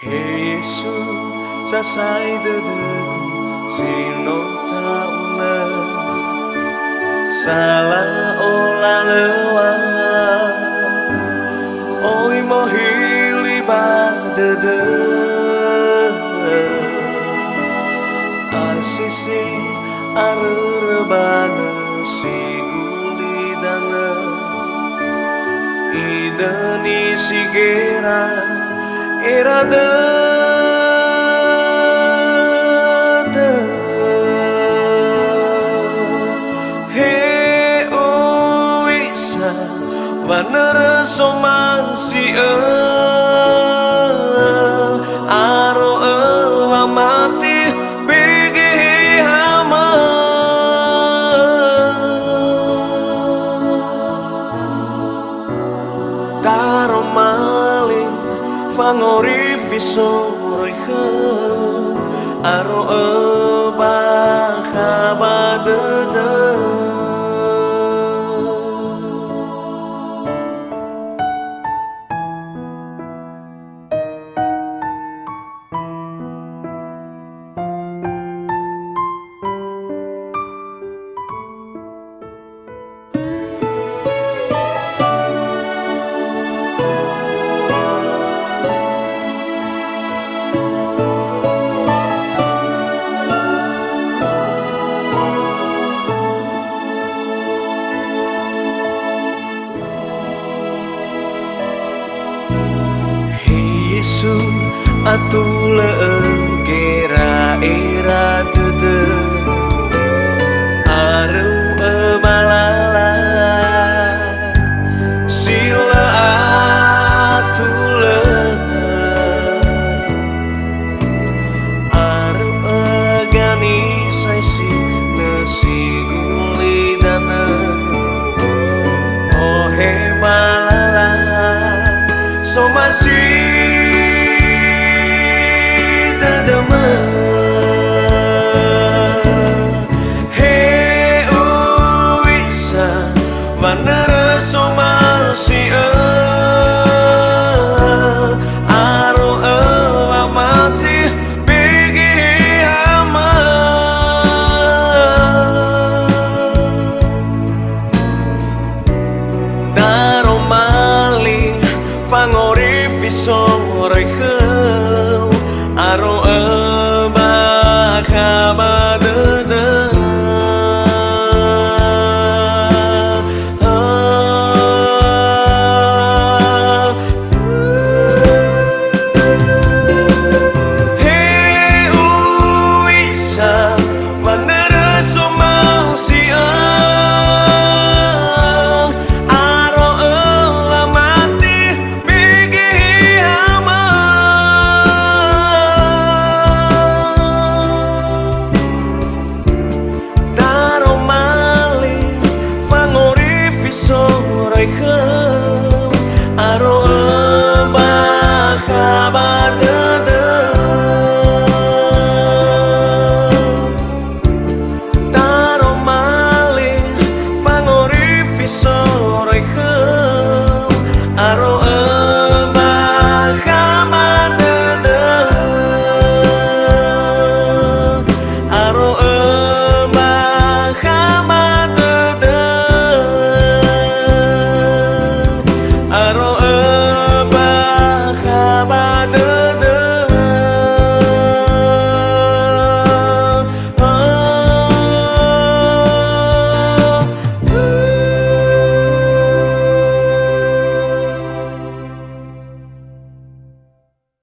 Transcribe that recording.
Hei Yesus, sasai dedeku sino tauna salah olah lewat oi mohili badede asisi arerebana sigulidana idani sigera erada he o isa vanara somangsi aro amati bege hama taro maling fangori visoroi aro bahabadede Yesus atule gera era dede aru malala sila atule aru gani saisi nasi gulidana oh he malala so masih he uisa vanara somasi aro amati begi ama daro mali fangori visoroi aro bahabadede he uisa vanara somangsi aro amati begi ama taro mali fangori visoroi aro bahabadede